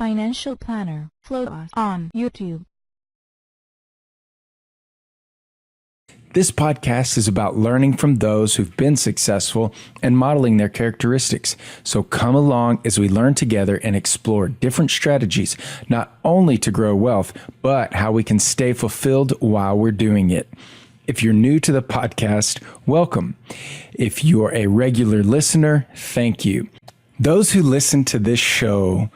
Financial Planner, Flow on YouTube. This podcast is about learning from those who've been successful and modeling their characteristics. So come along as we learn together and explore different strategies, not only to grow wealth, but how we can stay fulfilled while we're doing it. If you're new to the podcast, welcome. If you're a regular listener, thank you. Those who listen to this show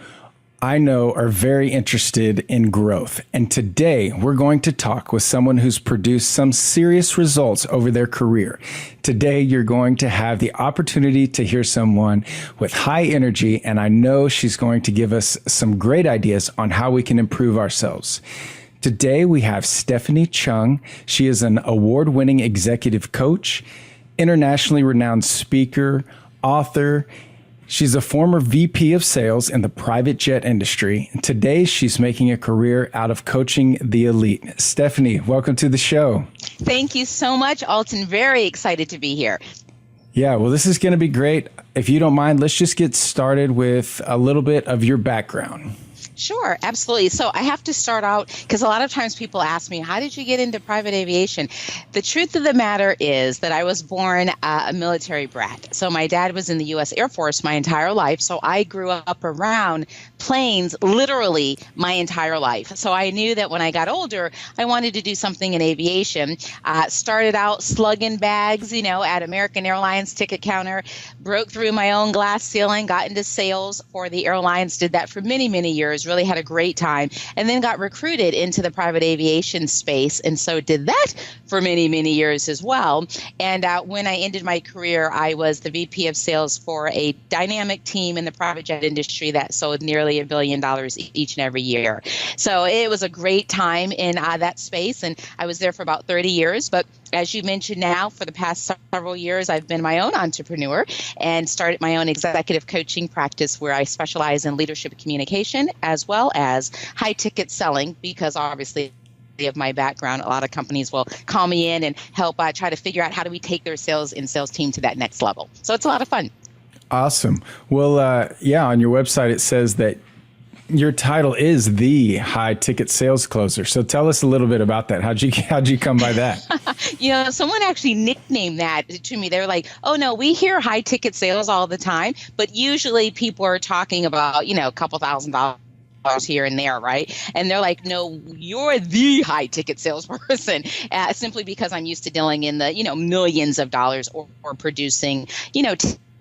I know are very interested in growth. And today we're going to talk with someone who's produced some serious results over their career. Today you're going to have the opportunity to hear someone with high energy, and I know she's going to give us some great ideas on how we can improve ourselves. Today we have Stephanie Chung. She is an award-winning executive coach, internationally renowned speaker, author. She's a former VP of sales in the private jet industry. And today, she's making a career out of coaching the elite. Stephanie, welcome to the show. Thank you so much, Alton. Very excited to be here. Yeah, well, this is going to be great. If you don't mind, let's just get started with a little bit of your background. Sure, absolutely. So I have to start out because a lot of times people ask me, how did you get into private aviation? The truth of the matter is that I was born a military brat. So my dad was in the U.S. Air Force my entire life. So I grew up around planes literally my entire life. So I knew that when I got older, I wanted to do something in aviation. Started out slugging bags, at American Airlines ticket counter, broke through my own glass ceiling, got into sales for the airlines, did that for many, many years. Really had a great time, and then got recruited into the private aviation space, and so did that for many, many years as well. And when I ended my career, I was the VP of sales for a dynamic team in the private jet industry that sold nearly $1 billion each and every year. So it was a great time in that space, and I was there for about 30 years. But as you mentioned now, for the past several years, I've been my own entrepreneur and started my own executive coaching practice where I specialize in leadership communication as well as high ticket selling, because obviously of my background, a lot of companies will call me in and help try to figure out how do we take their sales and sales team to that next level. So it's a lot of fun. Awesome. Well, on your website, it says that your title is the high ticket sales closer. So tell us a little bit about that. How'd you come by that? Someone actually nicknamed that to me. They're like, oh no, we hear high ticket sales all the time, but usually people are talking about, a couple $1,000 here and there, right? And they're like, no, you're the high ticket salesperson, simply because I'm used to dealing in the, millions of dollars or producing,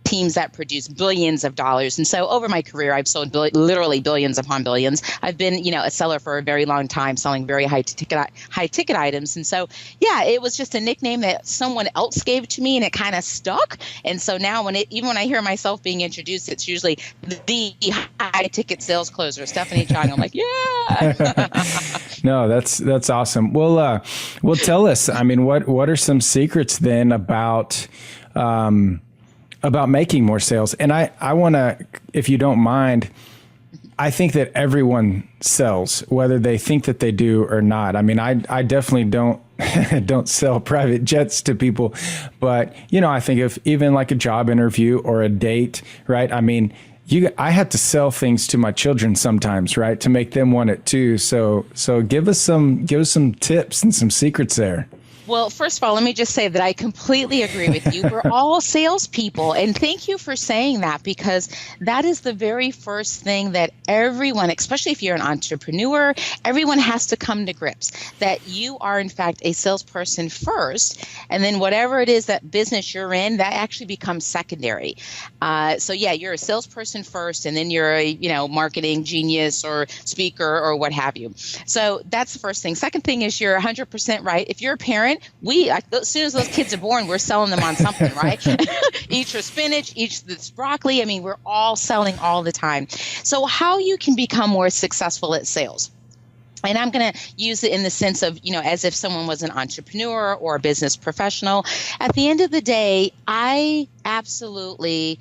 teams that produce billions of dollars. And so over my career, I've sold literally billions upon billions. I've been, a seller for a very long time, selling very high ticket items. And so, it was just a nickname that someone else gave to me, and it kind of stuck. And so now even when I hear myself being introduced, it's usually the high ticket sales closer, Stephanie Chung. I'm like, yeah. No, that's awesome. Well, tell us, what are some secrets then about making more sales? And I want to, if you don't mind, I think that everyone sells, whether they think that they do or not. I definitely don't don't sell private jets to people, but I think of even like a job interview or a date, right? I had to sell things to my children sometimes, right, to make them want it too. So give us some tips and some secrets there. Well, first of all, let me just say that I completely agree with you. We're all salespeople. And thank you for saying that, because that is the very first thing that everyone, especially if you're an entrepreneur, everyone has to come to grips that you are, in fact, a salesperson first. And then whatever it is that business you're in, that actually becomes secondary. You're a salesperson first, and then you're a, marketing genius or speaker or what have you. So that's the first thing. Second thing is you're 100% right. If you're a parent, as soon as those kids are born, we're selling them on something, right? Each are spinach, each this broccoli. We're all selling all the time. So how you can become more successful at sales? And I'm going to use it in the sense of, as if someone was an entrepreneur or a business professional. At the end of the day, I absolutely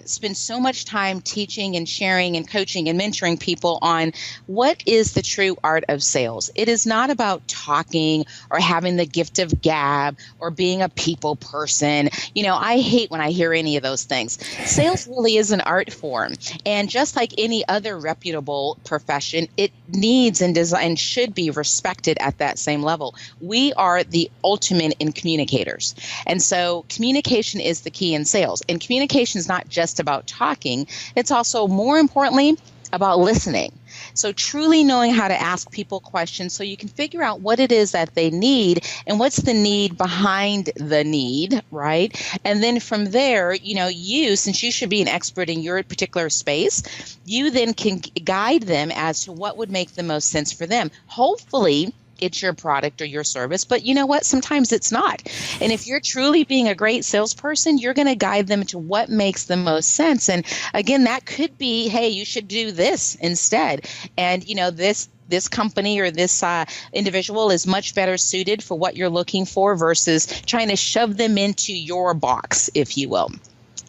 spend so much time teaching and sharing and coaching and mentoring people on what is the true art of sales. It is not about talking or having the gift of gab or being a people person. I hate when I hear any of those things. Sales really is an art form. And just like any other reputable profession, it needs and should be respected at that same level. We are the ultimate in communicators. And so communication is the key in sales. And communication is not just about talking. It's also, more importantly, about listening. So truly knowing how to ask people questions so you can figure out what it is that they need and what's the need behind the need, right? And then from there, since you should be an expert in your particular space, you then can guide them as to what would make the most sense for them. Hopefully, it's your product or your service, but you know what? Sometimes it's not. And if you're truly being a great salesperson, you're going to guide them to what makes the most sense. And again, that could be, hey, you should do this instead. And this company or this individual is much better suited for what you're looking for versus trying to shove them into your box, if you will.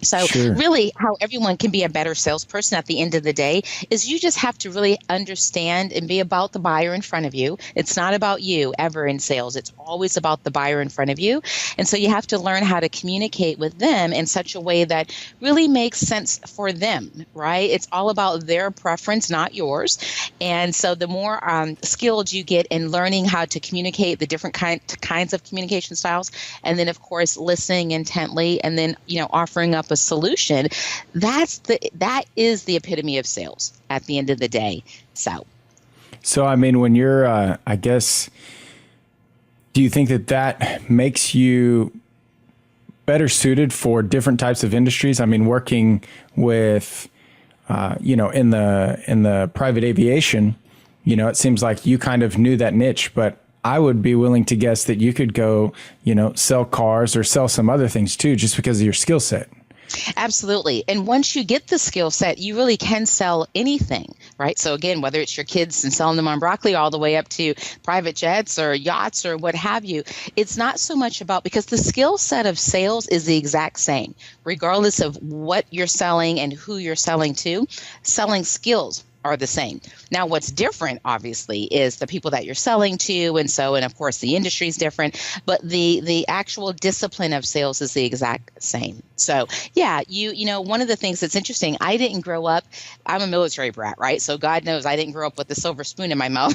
So really how everyone can be a better salesperson at the end of the day is you just have to really understand and be about the buyer in front of you. It's not about you ever in sales. It's always about the buyer in front of you. And so you have to learn how to communicate with them in such a way that really makes sense for them, right? It's all about their preference, not yours. And so the more skilled you get in learning how to communicate the different kinds of communication styles, and then of course listening intently, and then offering up a solution, that is the epitome of sales at the end of the day. So I mean, when you're, I guess, do you think that makes you better suited for different types of industries? I mean, working with, in the private aviation, it seems like you kind of knew that niche, but I would be willing to guess that you could go, sell cars or sell some other things too, just because of your skill set. Absolutely. And once you get the skill set, you really can sell anything, right? So again, whether it's your kids and selling them on broccoli all the way up to private jets or yachts or what have you, it's not so much about, because the skill set of sales is the exact same, regardless of what you're selling and who you're selling to. Selling skills are the same. Now, what's different, obviously, is the people that you're selling to, and of course, the industry is different, but the actual discipline of sales is the exact same. So, yeah, one of the things that's interesting, I didn't grow up, I'm a military brat, right? So God knows I didn't grow up with a silver spoon in my mouth.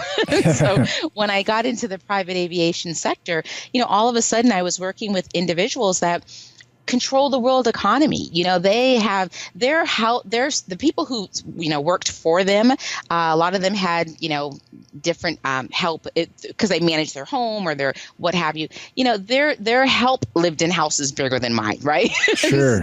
So when I got into the private aviation sector, all of a sudden I was working with individuals that control the world economy. They have there's the people who, worked for them. A lot of them had, different help because they managed their home or their what have you. Their help lived in houses bigger than mine, right? Sure.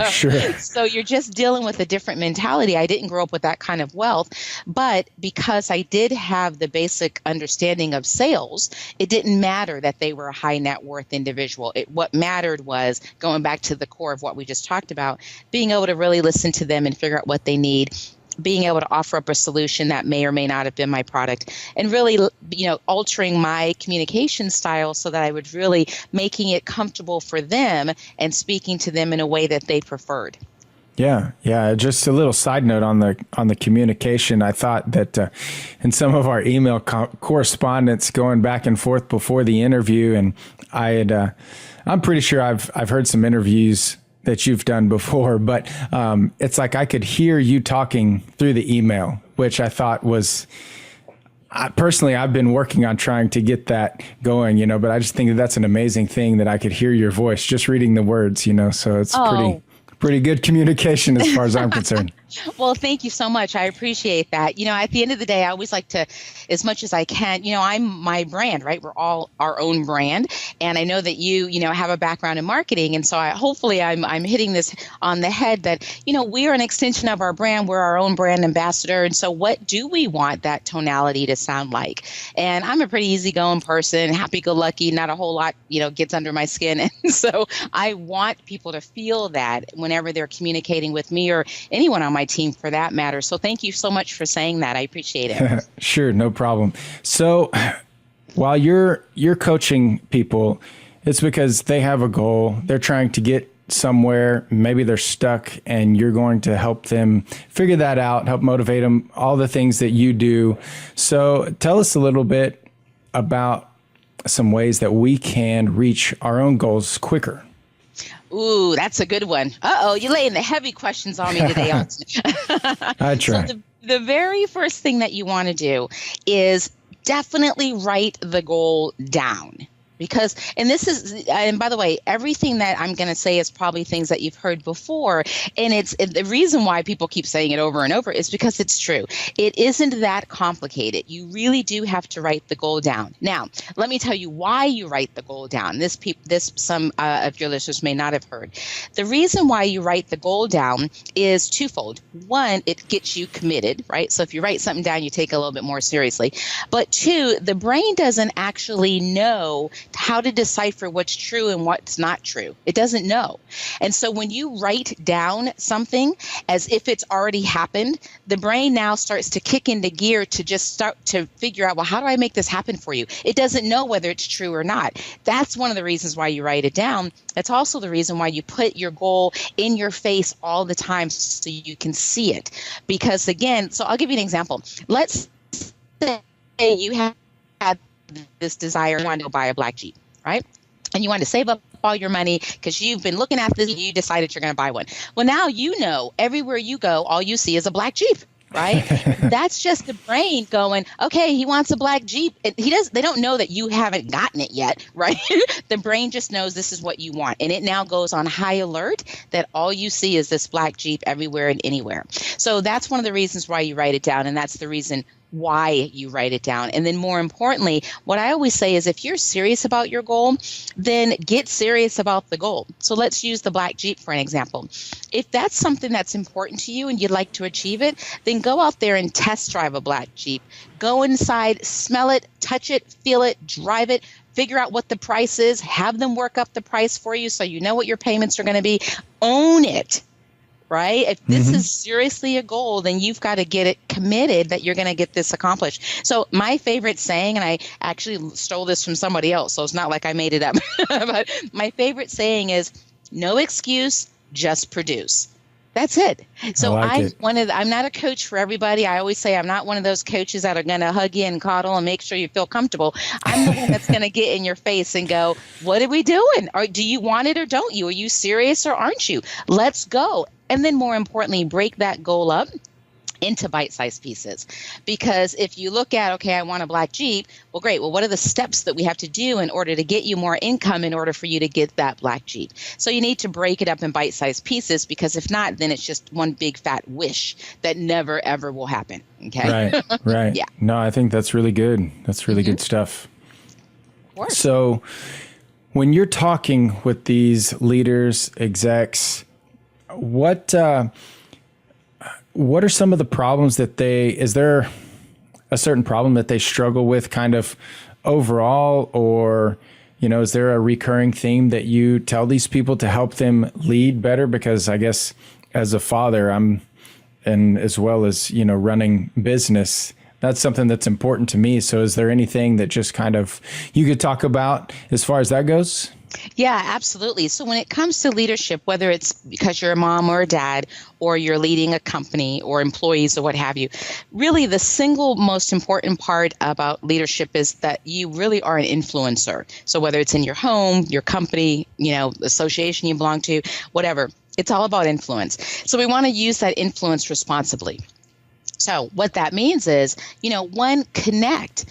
So you're just dealing with a different mentality. I didn't grow up with that kind of wealth, but because I did have the basic understanding of sales, it didn't matter that they were a high net worth individual. What mattered was going back to the core of what we just talked about, being able to really listen to them and figure out what they need, being able to offer up a solution that may or may not have been my product, and really, altering my communication style so that I would really making it comfortable for them and speaking to them in a way that they preferred. Yeah. Just a little side note on the communication. I thought that in some of our email correspondence going back and forth before the interview, and I'm pretty sure I've heard some interviews that you've done before, but it's like I could hear you talking through the email, which I thought was, personally, I've been working on trying to get that going, but I just think that that's an amazing thing that I could hear your voice just reading the words, so it's pretty good communication as far as I'm concerned. Well, thank you so much. I appreciate that. At the end of the day, I always like to, as much as I can, I'm my brand, right? We're all our own brand. And I know that you have a background in marketing. And so hopefully I'm hitting this on the head that, we are an extension of our brand. We're our own brand ambassador. And so what do we want that tonality to sound like? And I'm a pretty easygoing person, happy-go-lucky, not a whole lot, gets under my skin. And so I want people to feel that whenever they're communicating with me or anyone on my team for that matter. So thank you so much for saying that. I appreciate it. Sure, no problem. So while you're coaching people, it's because they have a goal. They're trying to get somewhere, maybe they're stuck, and you're going to help them figure that out, help motivate them, all the things that you do. So tell us a little bit about some ways that we can reach our own goals quicker. Ooh, that's a good one. Uh-oh, you're laying the heavy questions on me today, Austin. I try. So the very first thing that you want to do is definitely write the goal down. Because, and by the way, everything that I'm going to say is probably things that you've heard before. And the reason why people keep saying it over and over is because it's true. It isn't that complicated. You really do have to write the goal down. Now, let me tell you why you write the goal down. This some of your listeners may not have heard. The reason why you write the goal down is twofold. One, it gets you committed, right? So if you write something down, you take it a little bit more seriously. But two, the brain doesn't actually know how to decipher what's true and what's not true. It doesn't know. And so when you write down something as if it's already happened, the brain now starts to kick into gear to just start to figure out, well, how do I make this happen for you? It doesn't know whether it's true or not. That's one of the reasons why you write it down. That's also the reason why you put your goal in your face all the time so you can see it. Because again, so I'll give you an example. Let's say you have this desire, you want to go buy a black Jeep, right? And you want to save up all your money because you've been looking at this and you decided you're going to buy one. Well, now you know everywhere you go, all you see is a black Jeep, right? That's just the brain going, okay, he wants a black Jeep. And they don't know that you haven't gotten it yet, right? The brain just knows this is what you want. And it now goes on high alert that all you see is this black Jeep everywhere and anywhere. So that's one of the reasons why you write it down. And that's the reason why you write it down. And then more importantly, what I always say is if you're serious about your goal, then get serious about the goal. So let's use the black Jeep for an example. If that's something that's important to you and you'd like to achieve it, then go out there and test drive a black Jeep. Go inside, smell it, touch it, feel it, drive it, figure out what the price is, have them work up the price for you so you know what your payments are going to be. Own it. Right? If this is seriously a goal, then you've got to get it committed that you're going to get this accomplished. So my favorite saying, and I actually stole this from somebody else, so it's not like I made it up, but my favorite saying is, no excuse, just produce. That's it. So I'm not a coach for everybody. I always say I'm not one of those coaches that are going to hug you and coddle and make sure you feel comfortable. I'm the one that's going to get in your face and go, what are we doing? Or do you want it or don't you? Are you serious or aren't you? Let's go. And then more importantly, break that goal up into bite-sized pieces. Because if you look at, okay, I want a black Jeep, well, great. Well, what are the steps that we have to do in order to get you more income in order for you to get that black Jeep? So you need to break it up in bite-sized pieces, because if not, then it's just one big fat wish that never, ever will happen. Okay. Right. Yeah. No, I think that's really good. That's really good stuff. Of course. So when you're talking with these leaders, execs, what are some of the problems that is there a certain problem that they struggle with kind of overall, or, is there a recurring theme that you tell these people to help them lead better? Because I guess as a father, and as well as, running business, that's something that's important to me. So is there anything that just kind of you could talk about as far as that goes? Yeah, absolutely. So when it comes to leadership, whether it's because you're a mom or a dad, or you're leading a company or employees or what have you, really the single most important part about leadership is that you really are an influencer. So whether it's in your home, your company, association you belong to, whatever, it's all about influence. So we want to use that influence responsibly. So what that means is, one, connect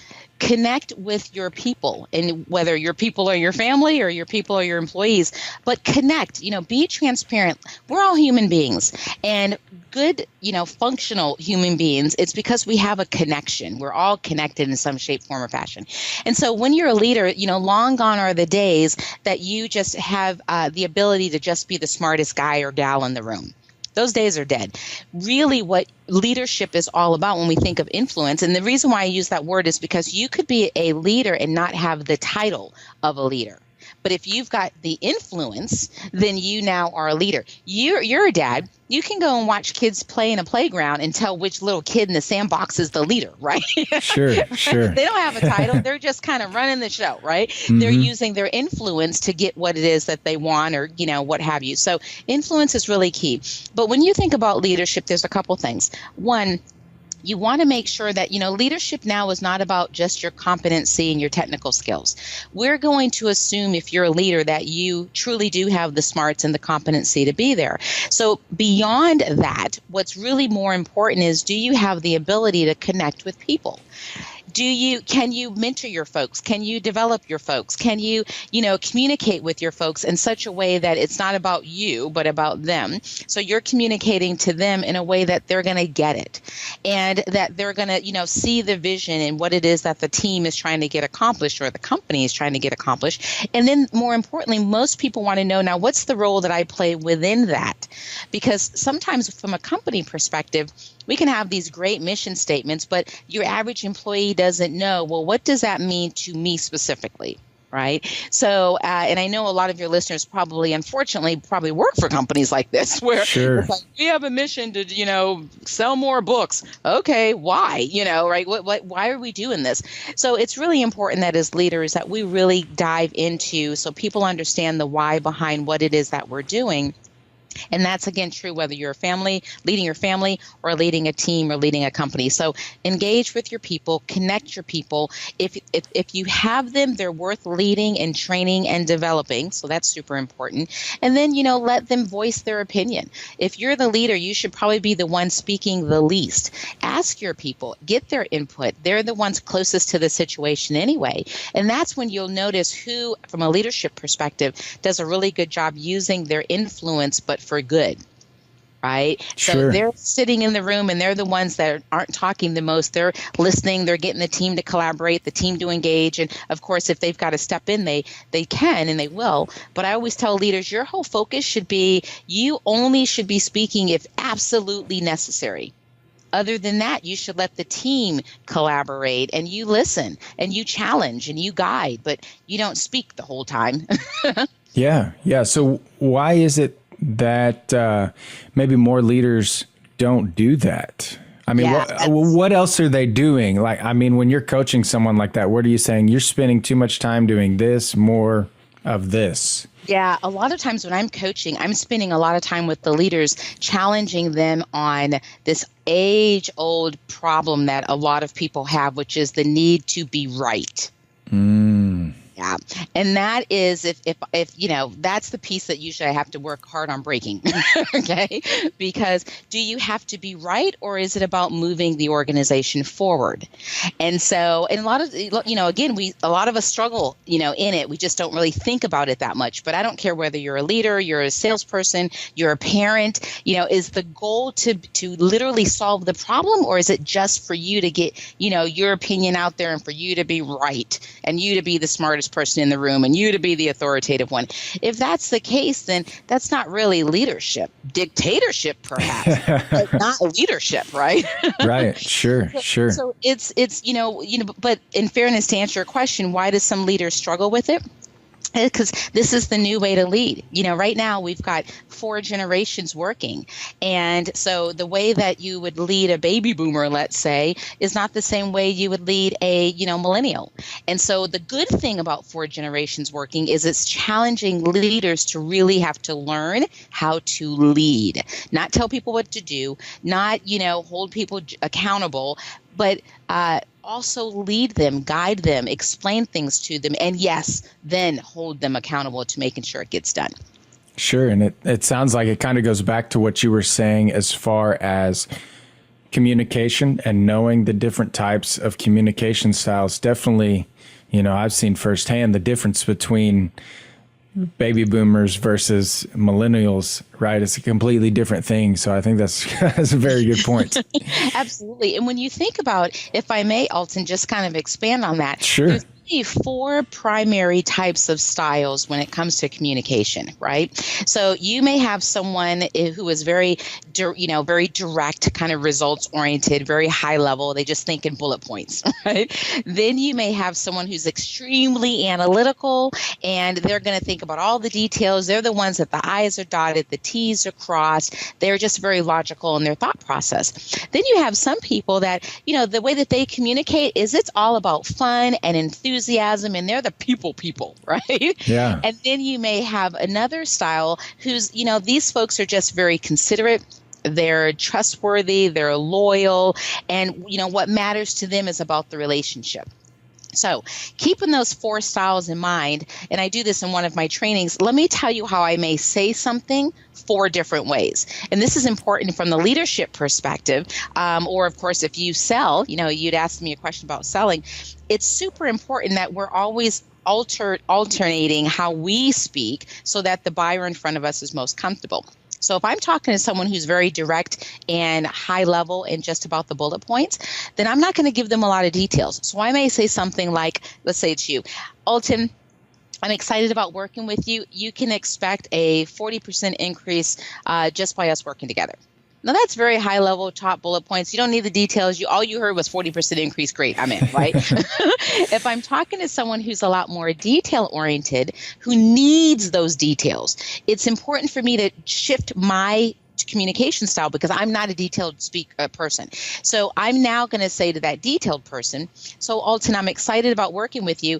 with your people, and whether your people are your family or your people are your employees, but connect, be transparent. We're all human beings, and good, functional human beings. It's because we have a connection. We're all connected in some shape, form, or fashion. And so when you're a leader, long gone are the days that you just have the ability to just be the smartest guy or gal in the room. Those days are dead. Really what leadership is all about when we think of influence, and the reason why I use that word is because you could be a leader and not have the title of a leader. But if you've got the influence, then you now are a leader. You're a dad. You can go and watch kids play in a playground and tell which little kid in the sandbox is the leader, right? Sure. They don't have a title. They're just kind of running the show, right? Mm-hmm. They're using their influence to get what it is that they want, or, what have you. So influence is really key. But when you think about leadership, there's a couple things. One, you want to make sure that, leadership now is not about just your competency and your technical skills. We're going to assume, if you're a leader, that you truly do have the smarts and the competency to be there. So beyond that, what's really more important is, do you have the ability to connect with people? Can you mentor your folks? Can you develop your folks? Can you, communicate with your folks in such a way that it's not about you, but about them? So you're communicating to them in a way that they're going to get it, and that they're going to, see the vision and what it is that the team is trying to get accomplished, or the company is trying to get accomplished. And then more importantly, most people want to know, now, what's the role that I play within that? Because sometimes from a company perspective, we can have these great mission statements, but your average employee doesn't know, well, what does that mean to me specifically, right? So, and I know a lot of your listeners unfortunately, work for companies like this, where it's like, we have a mission to, sell more books. Okay, why? Right? Why are we doing this? So it's really important that as leaders that we really dive into, so people understand the why behind what it is that we're doing. And that's, again, true whether you're leading your family, or leading a team, or leading a company. So engage with your people, connect your people. If you have them, they're worth leading and training and developing. So that's super important. And then, let them voice their opinion. If you're the leader, you should probably be the one speaking the least. Ask your people, get their input. They're the ones closest to the situation anyway. And that's when you'll notice who, from a leadership perspective, does a really good job using their influence, but for good, right? Sure. So they're sitting in the room, and they're the ones that aren't talking the most. They're listening. They're getting the team to collaborate, the team to engage. And of course, if they've got to step in, they can, and they will. But I always tell leaders, your whole focus should be, you only should be speaking if absolutely necessary. Other than that, you should let the team collaborate, and you listen, and you challenge, and you guide, but you don't speak the whole time. Yeah. So why is it that maybe more leaders don't do that? I mean, what else are they doing? Like, I mean, when you're coaching someone like that, what are you saying? You're spending too much time doing this, more of this. Yeah, a lot of times when I'm coaching, I'm spending a lot of time with the leaders, challenging them on this age-old problem that a lot of people have, which is the need to be right. Yeah. And that is, if that's the piece that usually I have to work hard on breaking. Okay. Because do you have to be right, or is it about moving the organization forward? And so, and a lot of, again, a lot of us struggle, in it. We just don't really think about it that much. But I don't care whether you're a leader, you're a salesperson, you're a parent, is the goal to literally solve the problem, or is it just for you to get, your opinion out there, and for you to be right, and you to be the smartest person in the room, and you to be the authoritative one? If that's the case, then that's not really leadership. Dictatorship, perhaps, but not leadership, right? Right. Sure. So it's but in fairness, to answer your question, why do some leaders struggle with it? Because this is the new way to lead. Right now we've got 4 generations working. And so the way that you would lead a baby boomer, let's say, is not the same way you would lead a, millennial. And so the good thing about 4 generations working is it's challenging leaders to really have to learn how to lead, not tell people what to do, not, hold people accountable, but also lead them, guide them, explain things to them, and yes, then hold them accountable to making sure it gets done. Sure. And it sounds like it kind of goes back to what you were saying as far as communication and knowing the different types of communication styles. Definitely, I've seen firsthand the difference between baby boomers versus millennials, right? It's a completely different thing. So I think that's a very good point. Absolutely. And when you think about, if I may, Alton, just kind of expand on that. Sure. really four primary types of styles when it comes to communication, right? So you may have someone who is very direct, kind of results oriented, very high level. They just think in bullet points, right? Then you may have someone who's extremely analytical, and they're going to think about all the details. They're the ones that the I's are dotted, the T's are crossed. They're just very logical in their thought process. Then you have some people that, the way that they communicate is it's all about fun and enthusiasm, and they're the people, right? Yeah. And then you may have another style who's, these folks are just very considerate. They're trustworthy, they're loyal, and, what matters to them is about the relationship. So keeping those four styles in mind, and I do this in one of my trainings, let me tell you how I may say something four different ways. And this is important from the leadership perspective, or of course, if you sell, you'd asked me a question about selling. It's super important that we're always alternating how we speak so that the buyer in front of us is most comfortable. So if I'm talking to someone who's very direct and high level and just about the bullet points, then I'm not going to give them a lot of details. So I may say something like, let's say it's you, Alton, I'm excited about working with you. You can expect a 40% increase just by us working together. Now that's very high level, top bullet points. You don't need the details. All you heard was 40% increase. Great, I'm in, right? If I'm talking to someone who's a lot more detail oriented, who needs those details, it's important for me to shift my communication style because I'm not a detailed person. So I'm now going to say to that detailed person, so Alton, I'm excited about working with you.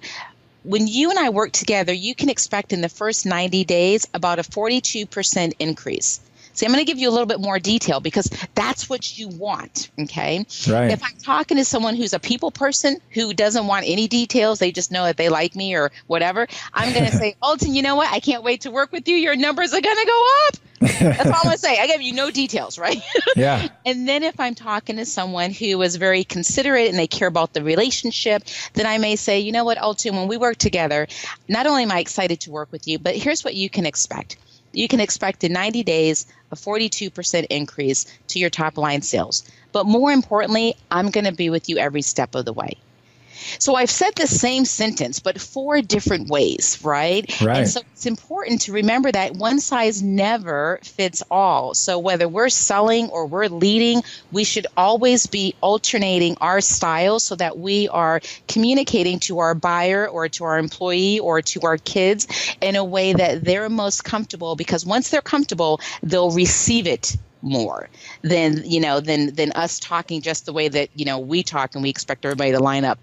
When you and I work together, you can expect in the first 90 days about a 42% increase. See, I'm going to give you a little bit more detail because that's what you want, okay? Right. If I'm talking to someone who's a people person who doesn't want any details, they just know that they like me or whatever, I'm going to say, Alton, you know what? I can't wait to work with you. Your numbers are going to go up. That's all I'm going to say. I give you no details, right? Yeah. And then if I'm talking to someone who is very considerate and they care about the relationship, then I may say, you know what, Alton, when we work together, not only am I excited to work with you, but here's what you can expect. You can expect in 90 days a 42% increase to your top line sales. But more importantly, I'm going to be with you every step of the way. So I've said the same sentence, but four different ways, right? Right. And so it's important to remember that one size never fits all. So whether we're selling or we're leading, we should always be alternating our styles so that we are communicating to our buyer or to our employee or to our kids in a way that they're most comfortable, because once they're comfortable, they'll receive it more than us talking just the way that, we talk and we expect everybody to line up.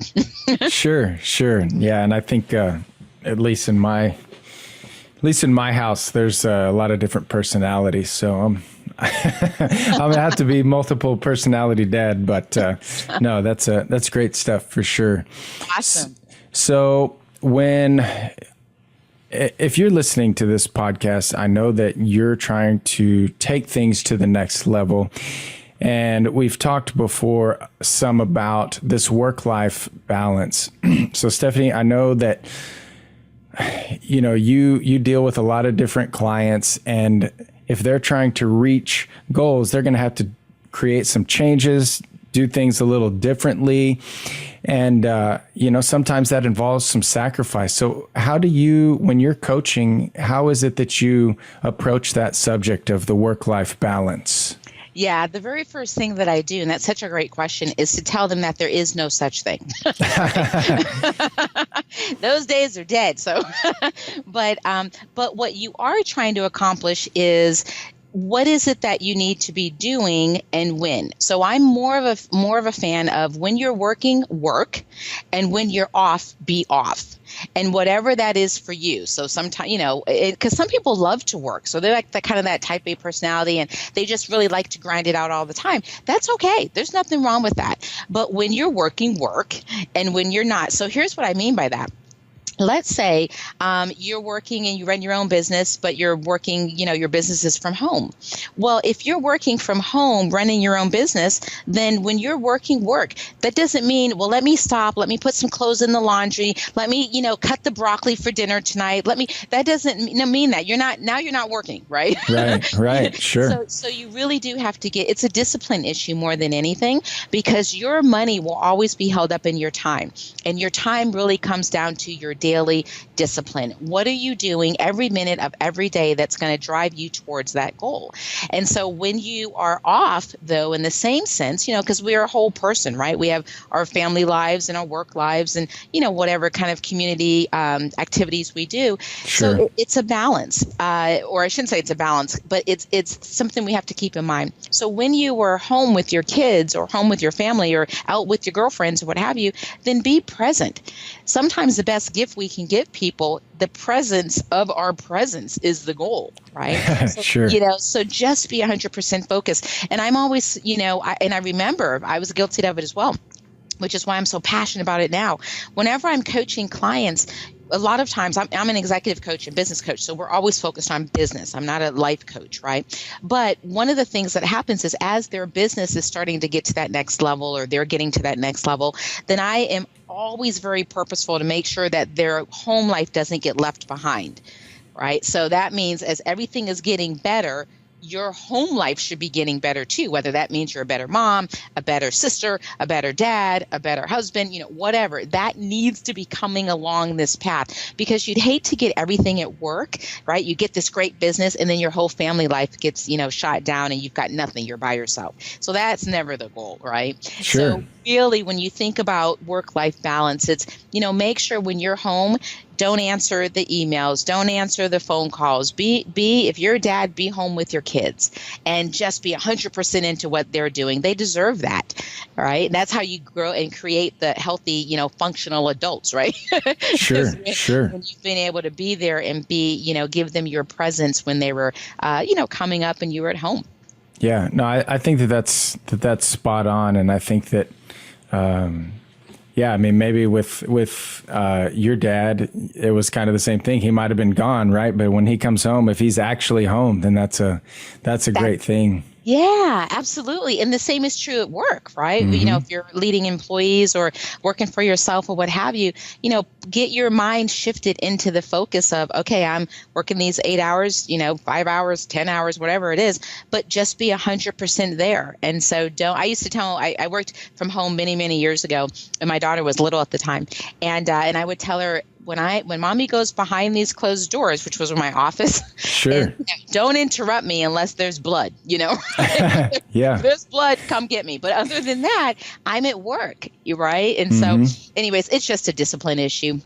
Sure. Yeah. And I think, at least in my house, there's a lot of different personalities. So I'm gonna have to be multiple personality dad, but, no, that's great stuff for sure. Awesome. So if you're listening to this podcast, I know that you're trying to take things to the next level. And we've talked before some about this work-life balance. So Stephanie, I know that, you deal with a lot of different clients, and if they're trying to reach goals, they're going to have to create some changes, do things a little differently. And, sometimes that involves some sacrifice. So how do you, when you're coaching, how is it that you approach that subject of the work-life balance? Yeah, the very first thing that I do, and that's such a great question, is to tell them that there is no such thing. Those days are dead. So, but what you are trying to accomplish is, what is it that you need to be doing and when? So I'm more of a fan of, when you're working, work, and when you're off, be off. And whatever that is for you. So sometimes, because some people love to work. So they're like that type A personality, and they just really like to grind it out all the time. That's okay. There's nothing wrong with that. But when you're working, work, and when you're not. So here's what I mean by that. let's say you're working and you run your own business, but you're working, your business is from home. Well, if you're working from home, running your own business, then when you're working work, that doesn't mean, well, let me stop, let me put some clothes in the laundry, let me, cut the broccoli for dinner tonight. That doesn't mean that you're not working, right? Right. Sure. So you really do have to it's a discipline issue more than anything, because your money will always be held up in your time, and your time really comes down to your daily discipline. What are you doing every minute of every day that's going to drive you towards that goal? And so when you are off, though, in the same sense, because we are a whole person, right? We have our family lives and our work lives and, whatever kind of community activities we do. Sure. So it's a balance, or I shouldn't say it's a balance, but it's something we have to keep in mind. So when you were home with your kids or home with your family or out with your girlfriends or what have you, then be present. Sometimes the best gift we can give people, the presence of our presence, is the goal, right? So, Sure. So just be 100% focused. And I'm always, I remember I was guilty of it as well, which is why I'm so passionate about it now. Whenever I'm coaching clients, a lot of times I'm an executive coach and business coach, so we're always focused on business. I'm not a life coach, right? But one of the things that happens is as their business is starting to get to that next level, or they're getting to that next level, then I am always very purposeful to make sure that their home life doesn't get left behind, right? So that means as everything is getting better, your home life should be getting better too, whether that means you're a better mom, a better sister, a better dad, a better husband, whatever. That needs to be coming along this path, because you'd hate to get everything at work, right? You get this great business and then your whole family life gets, shot down and you've got nothing. You're by yourself. So that's never the goal, right? Sure. So really, when you think about work-life balance, it's, make sure when you're home, don't answer the emails. Don't answer the phone calls. If you're a dad, be home with your kids and just be 100% into what they're doing. They deserve that, right? That's how you grow and create the healthy, functional adults, right? Sure. When you've been able to be there and give them your presence when they were, coming up and you were at home. Yeah, no, I think that's spot on. And I think that, maybe with your dad, it was kind of the same thing. He might have been gone, right? But when he comes home, if he's actually home, then that's a great thing. Yeah, absolutely. And the same is true at work, right? Mm-hmm. If you're leading employees or working for yourself or what have you, get your mind shifted into the focus of, okay, I'm working these 8 hours, 5 hours, 10 hours, whatever it is, but just be 100% there. And so I used to tell, I worked from home many, many years ago, and my daughter was little at the time. And I would tell her, when mommy goes behind these closed doors, which was my office, sure, and, don't interrupt me unless there's blood, Yeah. If there's blood, come get me. But other than that, I'm at work, right? And so anyways, it's just a discipline issue.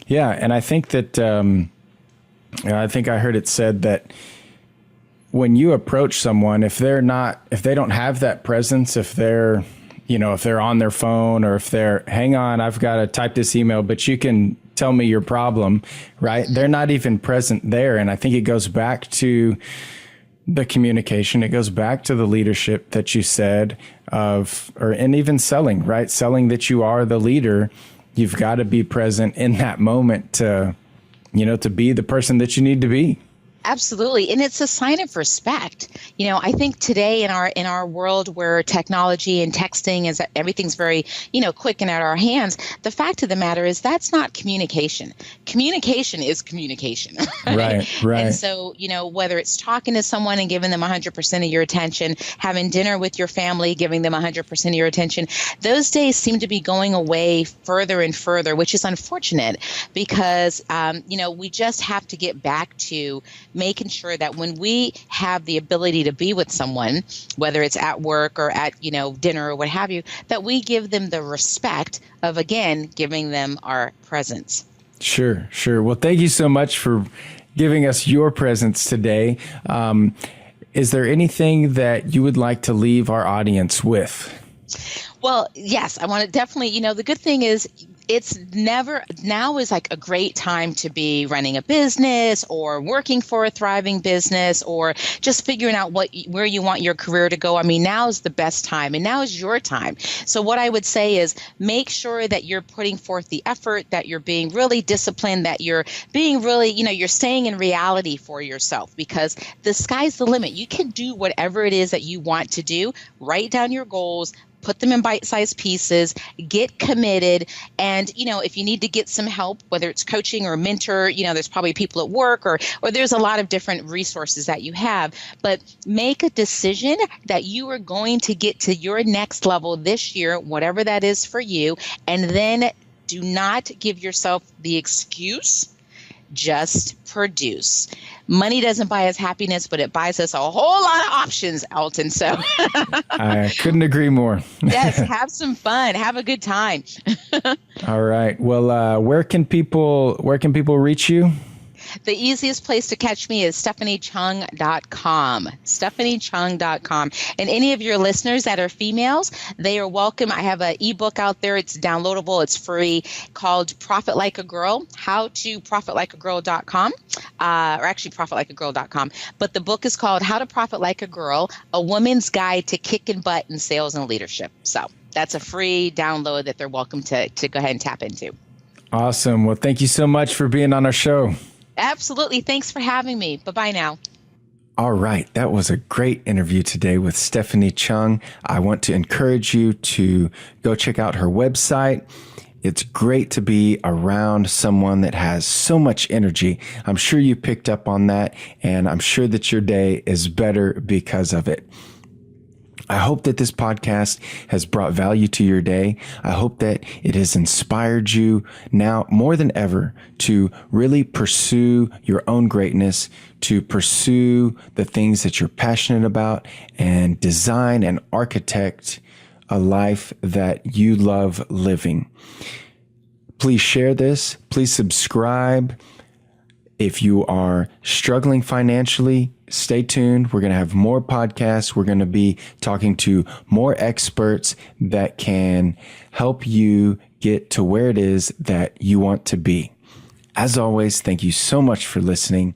Yeah. And I think that, I think I heard it said that when you approach someone, if they don't have that presence, if they're on their phone, or if they're, hang on, I've got to type this email, but you can tell me your problem, right? They're not even present there. And I think it goes back to the communication. It goes back to the leadership that you said and even selling, right? Selling that you are the leader. You've got to be present in that moment to be the person that you need to be. Absolutely. And it's a sign of respect. I think today in our world where technology and texting is everything's very, quick and at our hands, the fact of the matter is that's not communication. Communication is communication. Right. And so, whether it's talking to someone and giving them 100% of your attention, having dinner with your family, giving them 100% of your attention, those days seem to be going away further and further, which is unfortunate because, we just have to get back to making sure that when we have the ability to be with someone, whether it's at work or at, dinner or what have you, that we give them the respect of, again, giving them our presence. Sure. Well, thank you so much for giving us your presence today. Is there anything that you would like to leave our audience with? Well, yes, I want to definitely, the good thing is it's never, now is like a great time to be running a business or working for a thriving business or just figuring out where you want your career to go. I mean, now is the best time and now is your time. So what I would say is make sure that you're putting forth the effort, that you're being really disciplined, that you're being really, you're staying in reality for yourself, because the sky's the limit. You can do whatever it is that you want to do. Write down your goals, put them in bite-sized pieces, get committed. And, if you need to get some help, whether it's coaching or mentor, there's probably people at work or there's a lot of different resources that you have, but make a decision that you are going to get to your next level this year, whatever that is for you. And then do not give yourself the excuse. Just produce. Money doesn't buy us happiness, but it buys us a whole lot of options, Elton. So I couldn't agree more. Yes, have some fun. Have a good time. All right. Well, where can people reach you? The easiest place to catch me is stephaniechung.com. stephaniechung.com. And any of your listeners that are females, they are welcome. I have an ebook out there. It's downloadable. It's free, called Profit Like a Girl, how to profitlikeagirl.com, or actually profitlikeagirl.com. But the book is called How to Profit Like a Girl, A Woman's Guide to Kicking Butt in Sales and Leadership. So that's a free download that they're welcome to go ahead and tap into. Awesome. Well, thank you so much for being on our show. Absolutely. Thanks for having me. Bye-bye now. All right. That was a great interview today with Stephanie Chung. I want to encourage you to go check out her website. It's great to be around someone that has so much energy. I'm sure you picked up on that, and I'm sure that your day is better because of it. I hope that this podcast has brought value to your day. I hope that it has inspired you now more than ever to really pursue your own greatness, to pursue the things that you're passionate about, and design and architect a life that you love living. Please share this. Please subscribe. If you are struggling financially, stay tuned. We're going to have more podcasts. We're going to be talking to more experts that can help you get to where it is that you want to be. As always, thank you so much for listening.